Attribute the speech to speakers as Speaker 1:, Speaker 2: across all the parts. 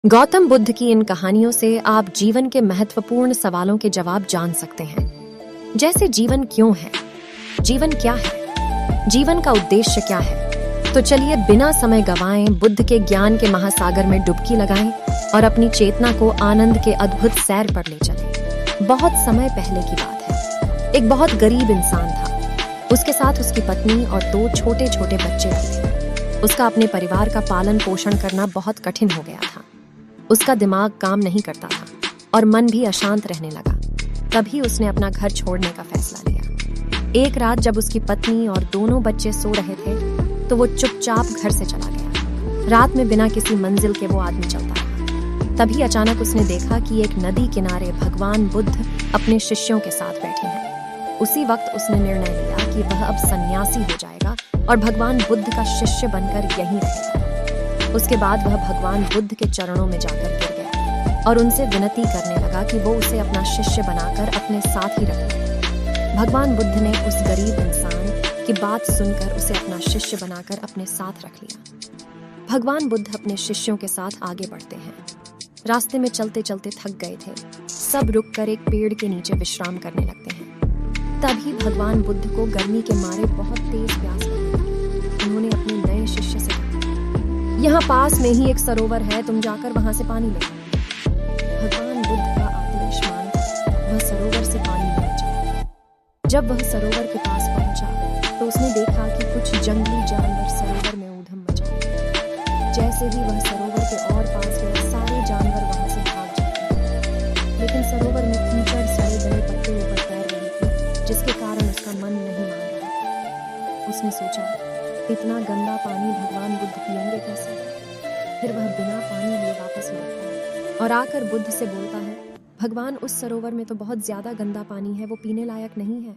Speaker 1: गौतम बुद्ध की इन कहानियों से आप जीवन के महत्वपूर्ण सवालों के जवाब जान सकते हैं। जैसे जीवन क्यों है, जीवन क्या है, जीवन का उद्देश्य क्या है। तो चलिए बिना समय गंवाएं बुद्ध के ज्ञान के महासागर में डुबकी लगाएं और अपनी चेतना को आनंद के अद्भुत सैर पर ले चलें। बहुत समय पहले की बात है। एक बहुत गरीब इंसान था। उसके साथ उसकी पत्नी और 2 छोटे छोटे बच्चे भी थे। उसका अपने परिवार का पालन पोषण करना बहुत कठिन हो गया था। उसका दिमाग काम नहीं करता था और मन भी अशांत रहने लगा। तभी उसने अपना घर छोड़ने का फैसला लिया। एक रात जब उसकी पत्नी और दोनों बच्चे सो रहे थे तो वो चुपचाप घर से चला गया। रात में बिना किसी मंजिल के वो आदमी चलता रहा। तभी अचानक उसने देखा कि एक नदी किनारे भगवान बुद्ध अपने शिष्यों के साथ बैठे हैं। उसी वक्त उसने निर्णय लिया कि वह अब सन्यासी हो जाएगा और भगवान बुद्ध का शिष्य बनकर यहीं रहेगा। उसके बाद वह भगवान बुद्ध के चरणों में जाकर गिर गया और उनसे विनती करने लगा कि वो उसे अपना शिष्य बनाकर अपने साथ ही रखें। भगवान बुद्ध ने उस गरीब इंसान की बात सुनकर उसे अपना शिष्य बनाकर अपने साथ रख लिया। भगवान बुद्ध अपने शिष्यों के साथ आगे बढ़ते हैं। रास्ते में चलते चलते थक गए थे। सब रुककर एक पेड़ के नीचे विश्राम करने लगते हैं। तभी भगवान बुद्ध को गर्मी के मारे बहुत तेज प्यास लगने लगी। उन्होंने अपने नए शिष्य से कहा, यहाँ पास में ही एक सरोवर है, तुम जाकर वहां से पानी ले। भगवान बुद्ध का आदेश मानकर वह सरोवर से पानी लेने चला। जब वह सरोवर के पास पहुंचा तो उसने देखा कि कुछ जंगली जानवर सरोवर में ऊधम मचा रहे। जैसे ही वह सरोवर के और पास गया, सारे जानवर वहां से भाग जाते। लेकिन सरोवर में कीचड़, सड़े गले पत्ते ऊपर तैर रहे थे, जिसके कारण उसका मन नहीं मान रहा। उसने सोचा, इतना गंदा पानी भगवान बुद्ध पिएंगे कैसे। फिर वह बिना पानी लिए वापस लौटता है और आकर बुद्ध से बोलता है, भगवान उस सरोवर में तो बहुत ज्यादा गंदा पानी है, वो पीने लायक नहीं है।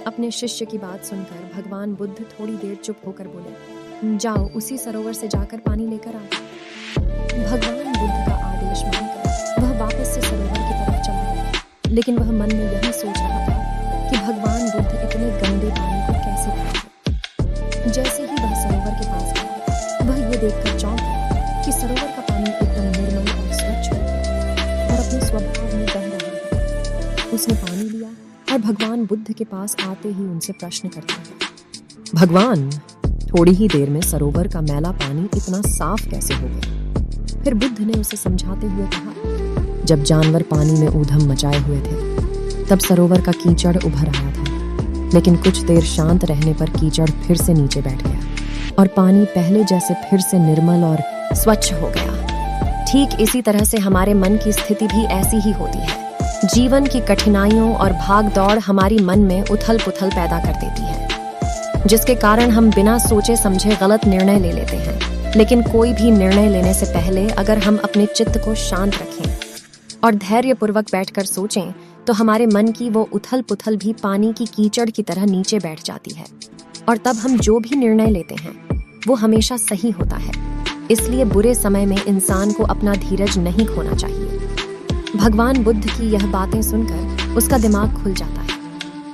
Speaker 1: अपने शिष्य की बात सुनकर भगवान बुद्ध थोड़ी देर चुप होकर बोले, जाओ उसी सरोवर से जाकर पानी लेकर आओ। भगवान बुद्ध का आदेश मानकर वह वापस से सरोवर की तरफ चला गया। लेकिन वह मन में यही सोच रहा था कि भगवान बुद्ध इतने गंदे पानी को कैसे पिएंगे। जैसे ही वह सरोवर के पास गया, वह ये देखकर चौंक गया कि सरोवर का पानी एकदम निर्मल और स्वच्छ हो गया और अपने स्वभाव में बह रहा है। उसने पानी लिया और भगवान बुद्ध के पास आते ही उनसे प्रश्न करता है, भगवान थोड़ी ही देर में सरोवर का मैला पानी इतना साफ कैसे हो गया। फिर बुद्ध ने उसे समझाते हुए कहा, जब जानवर पानी में ऊधम मचाए हुए थे तब सरोवर का कीचड़ उभर आया था। लेकिन कुछ देर शांत रहने पर कीचड़ फिर से नीचे बैठ गया और पानी पहले जैसे फिर से निर्मल और स्वच्छ हो गया। ठीक इसी तरह से हमारे मन की स्थिति भी ऐसी ही होती है। जीवन की कठिनाइयों और भाग दौड़ हमारी मन में उथल पुथल पैदा कर देती है, जिसके कारण हम बिना सोचे समझे गलत निर्णय ले लेते हैं। लेकिन कोई भी निर्णय लेने से पहले अगर हम अपने चित्त को शांत रखें और धैर्यपूर्वक बैठकर सोचें तो हमारे मन की वो उथल पुथल भी पानी की कीचड़ की तरह नीचे बैठ जाती है और तब हम जो भी निर्णय लेते हैं वो हमेशा सही होता है। इसलिए बुरे समय में इंसान को अपना धीरज नहीं खोना चाहिए। भगवान बुद्ध की यह बातें सुनकर उसका दिमाग खुल जाता है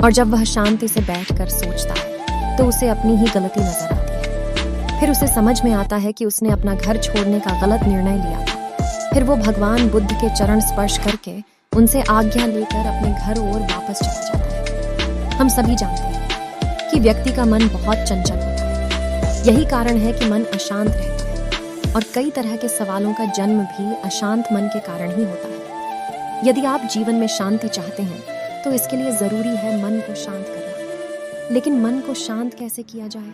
Speaker 1: और जब वह शांति से बैठकर सोचता है तो उसे अपनी ही गलती नजर आती है। फिर उसे समझ में आता है कि उसने अपना घर छोड़ने का गलत निर्णय लिया था। फिर वो भगवान बुद्ध के चरण स्पर्श करके उनसे आज्ञा लेकर अपने घर और वापस चला जाता है। हम सभी जानते हैं कि व्यक्ति का मन बहुत चंचल होता है। यही कारण है कि मन अशांत रहता है और कई तरह के सवालों का जन्म भी अशांत मन के कारण ही होता है। यदि आप जीवन में शांति चाहते हैं तो इसके लिए जरूरी है मन को शांत करना। लेकिन मन को शांत कैसे किया जाए,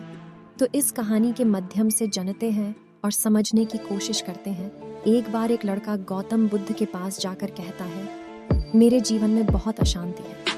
Speaker 1: तो इस कहानी के माध्यम से जानते हैं और समझने की कोशिश करते हैं। एक बार एक लड़का गौतम बुद्ध के पास जाकर कहता है, मेरे जीवन में बहुत अशांति है,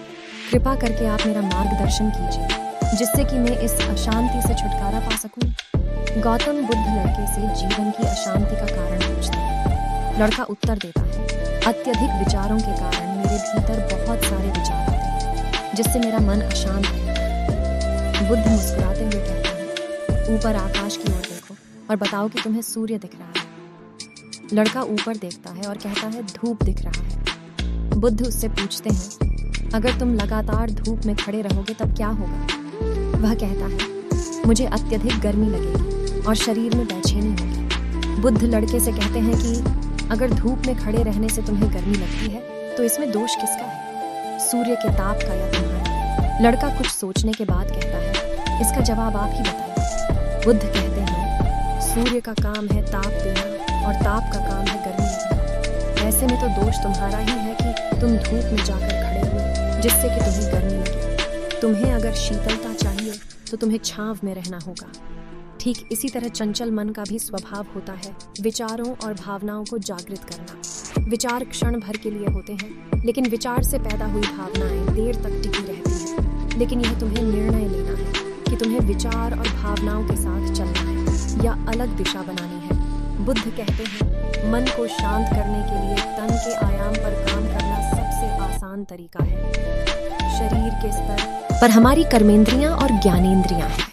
Speaker 1: कृपा करके आप मेरा मार्गदर्शन कीजिए जिससे कि मैं इस अशांति से छुटकारा पा सकूं। गौतम बुद्ध लड़के से जीवन की अशांति का कारण पूछते हैं। लड़का उत्तर देता है, अत्यधिक विचारों के कारण मेरे भीतर बहुत सारे विचार आते हैं जिससे मेरा मन अशांत है। बुद्ध मुस्कुराते हुए कहते हैं, ऊपर आकाश की ओर देखो और बताओ कि तुम्हें सूर्य दिख रहा है। लड़का ऊपर देखता है और कहता है, धूप दिख रहा है। बुद्ध उससे पूछते हैं, अगर तुम लगातार धूप में खड़े रहोगे तब क्या होगा। वह कहता है, मुझे अत्यधिक गर्मी लगेगी और शरीर में बेचैनी होगी। बुद्ध लड़के से कहते हैं कि अगर धूप में खड़े रहने से तुम्हें गर्मी लगती है तो इसमें दोष किसका है, सूर्य के ताप का या तुम्हारा? लड़का कुछ सोचने के बाद कहता है, इसका जवाब आप ही बताइए। बुद्ध कहते हैं, सूर्य का काम है ताप देना और ताप का काम है गर्मी देना। ऐसे में तो दोष तुम्हारा ही है कि तुम धूप में जाकर खड़े हुए जिससे कि तुम्हें गर्मी लगे। तुम्हें अगर शीतलता चाहिए तो तुम्हें छांव में रहना होगा। ठीक इसी तरह चंचल मन का भी स्वभाव होता है विचारों और भावनाओं को जागृत करना। विचार क्षण भर के लिए होते हैं, लेकिन विचार से पैदा हुई भावनाएं देर तक टिकी रहती हैं। लेकिन यह तुम्हें निर्णय लेना है कि तुम्हें विचार और भावनाओं के साथ चलना है या अलग दिशा बनानी है। बुद्ध कहते हैं, मन को शांत करने के लिए तन के आयाम पर काम करना सबसे आसान तरीका है। शरीर के स्तर पर हमारी कर्मेंद्रियां और ज्ञानेंद्रियां हैं।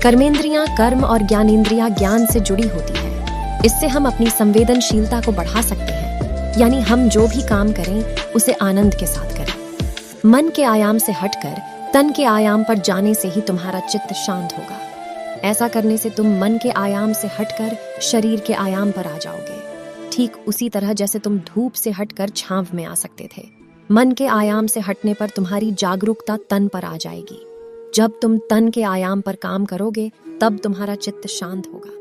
Speaker 1: कर्मेंद्रियां कर्म और ज्ञानेंद्रियां ज्ञान से जुड़ी होती है। इससे हम अपनी संवेदनशीलता को बढ़ा सकते हैं, यानी हम जो भी काम करें उसे आनंद के साथ करें। मन के आयाम से हटकर तन के आयाम पर जाने से ही तुम्हारा चित्त शांत होगा। ऐसा करने से तुम मन के आयाम से हटकर शरीर के आयाम पर आ जाओगे। ठीक उसी तरह जैसे तुम धूप से हटकर छांव में आ सकते थे। मन के आयाम से हटने पर तुम्हारी जागरूकता तन पर आ जाएगी। जब तुम तन के आयाम पर काम करोगे तब तुम्हारा चित्त शांत होगा।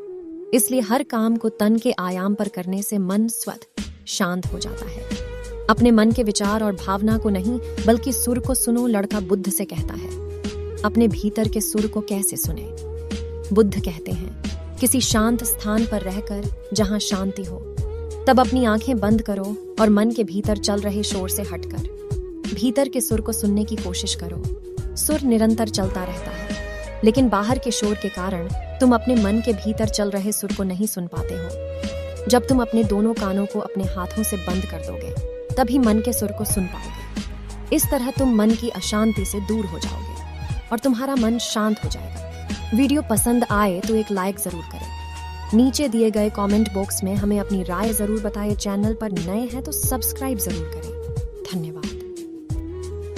Speaker 1: इसलिए हर काम को तन के आयाम पर करने से मन स्वतः शांत हो जाता है। अपने मन के विचार और भावना को नहीं बल्कि सुर को सुनो, लड़का बुद्ध से कहता है। अपने भीतर के सुर को कैसे सुने? बुद्ध कहते हैं, किसी शांत स्थान पर रहकर जहां शांति हो, तब अपनी आंखें बंद करो और मन के भीतर चल रहे शोर से हटकर भीतर के सुर को सुनने की कोशिश करो। सुर निरंतर चलता रहता है, लेकिन बाहर के शोर के कारण तुम अपने मन के भीतर चल रहे सुर को नहीं सुन पाते हो। जब तुम अपने दोनों कानों को अपने हाथों से बंद कर दोगे, तभी मन के सुर को सुन पाओगे। इस तरह तुम मन की अशांति से दूर हो जाओगे और तुम्हारा मन शांत हो जाएगा। वीडियो पसंद आए तो एक लाइक जरूर करें। नीचे दिए गए कमेंट बॉक्स में हमें अपनी राय जरूर बताएं। चैनल पर नए हैं तो सब्सक्राइब जरूर करें।